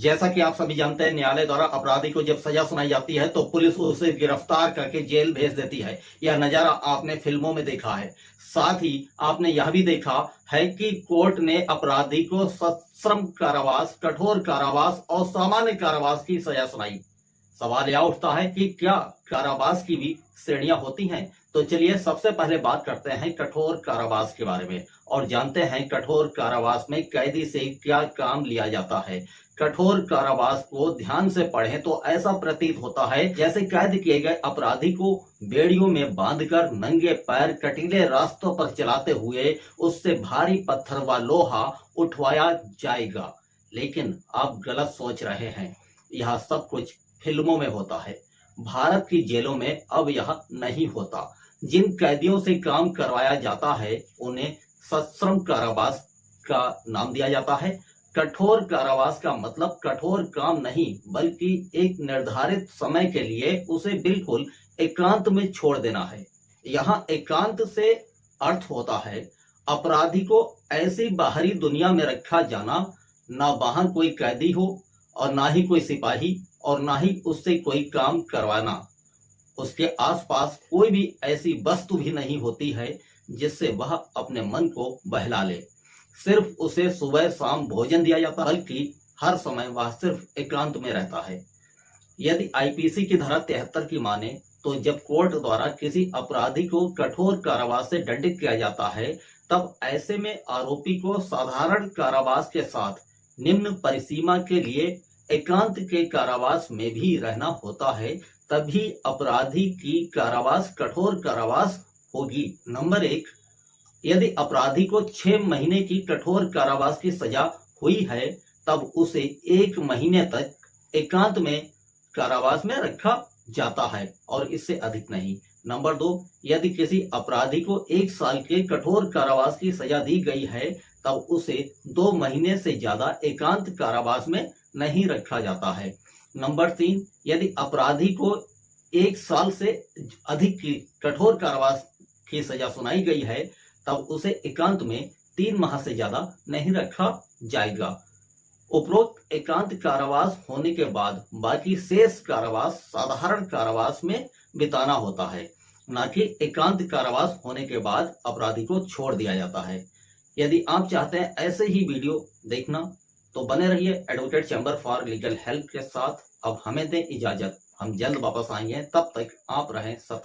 जैसा कि आप सभी जानते हैं, न्यायालय द्वारा अपराधी को जब सजा सुनाई जाती है तो पुलिस उसे गिरफ्तार करके जेल भेज देती है। यह नजारा आपने फिल्मों में देखा है। साथ ही आपने यह भी देखा है कि कोर्ट ने अपराधी को सश्रम कारावास, कठोर कारावास और सामान्य कारावास की सजा सुनाई। सवाल यह उठता है कि क्या कारावास की भी श्रेणियां होती हैं? तो चलिए सबसे पहले बात करते हैं कठोर कारावास के बारे में और जानते हैं कठोर कारावास में कैदी से क्या काम लिया जाता है। कठोर कारावास को ध्यान से पढ़ें तो ऐसा प्रतीत होता है जैसे कैद किए गए अपराधी को बेड़ियों में बांधकर नंगे पैर कटीले रास्तों पर चलाते हुए उससे भारी पत्थर व लोहा उठवाया जाएगा। लेकिन आप गलत सोच रहे हैं, यह सब कुछ फिल्मों में होता है। भारत की जेलों में अब यह नहीं होता। जिन कैदियों से काम करवाया जाता है उन्हें सश्रम कारावास का नाम दिया जाता है। कठोर कारावास का मतलब कठोर काम नहीं, बल्कि एक निर्धारित समय के लिए उसे बिल्कुल एकांत में छोड़ देना है। यहाँ एकांत से अर्थ होता है अपराधी को ऐसी बाहरी दुनिया में रखा जाना, ना वहां कोई कैदी हो और ना ही कोई सिपाही और ना ही उससे कोई काम करवाना। उसके आसपास कोई भी ऐसी वस्तु भी नहीं होती है जिससे वह अपने मन को बहला ले। सिर्फ उसे सुबह शाम भोजन दिया जाता, बल्कि हर समय वह सिर्फ एकांत में रहता है। यदि आईपीसी की धारा 73 की माने तो जब कोर्ट द्वारा किसी अपराधी को कठोर कारावास से दंडित किया जाता है, तब ऐसे में आरोपी को साधारण कारावास के साथ निम्न परिसीमा के लिए एकांत के कारावास में भी रहना होता है। तभी अपराधी की कारावास कठोर कारावास होगी। नंबर 1, यदि अपराधी को 6 महीने की कठोर कारावास की सजा हुई है तब उसे 1 महीने तक एकांत में कारावास में रखा जाता है और इससे अधिक नहीं। नंबर 2, यदि किसी अपराधी को 1 साल के कठोर कारावास की सजा दी गई है तब उसे 2 महीने से ज्यादा एकांत कारावास में नहीं रखा जाता है। नंबर 3, यदि अपराधी को 1 साल से अधिक की कठोर कारावास की सजा सुनाई गई है तब उसे एकांत में 3 माह से ज्यादा नहीं रखा जाएगा। उपरोक्त एकांत कारावास होने के बाद बाकी शेष कारावास साधारण कारावास में बिताना होता है, न कि एकांत कारावास होने के बाद अपराधी को छोड़ दिया जाता है। यदि आप चाहते हैं ऐसे ही वीडियो देखना तो बने रहिए advocate chamber for legal help के साथ। अब हमें दें इजाजत, हम जल्द वापस आएंगे, तब तक आप रहें सतर्क।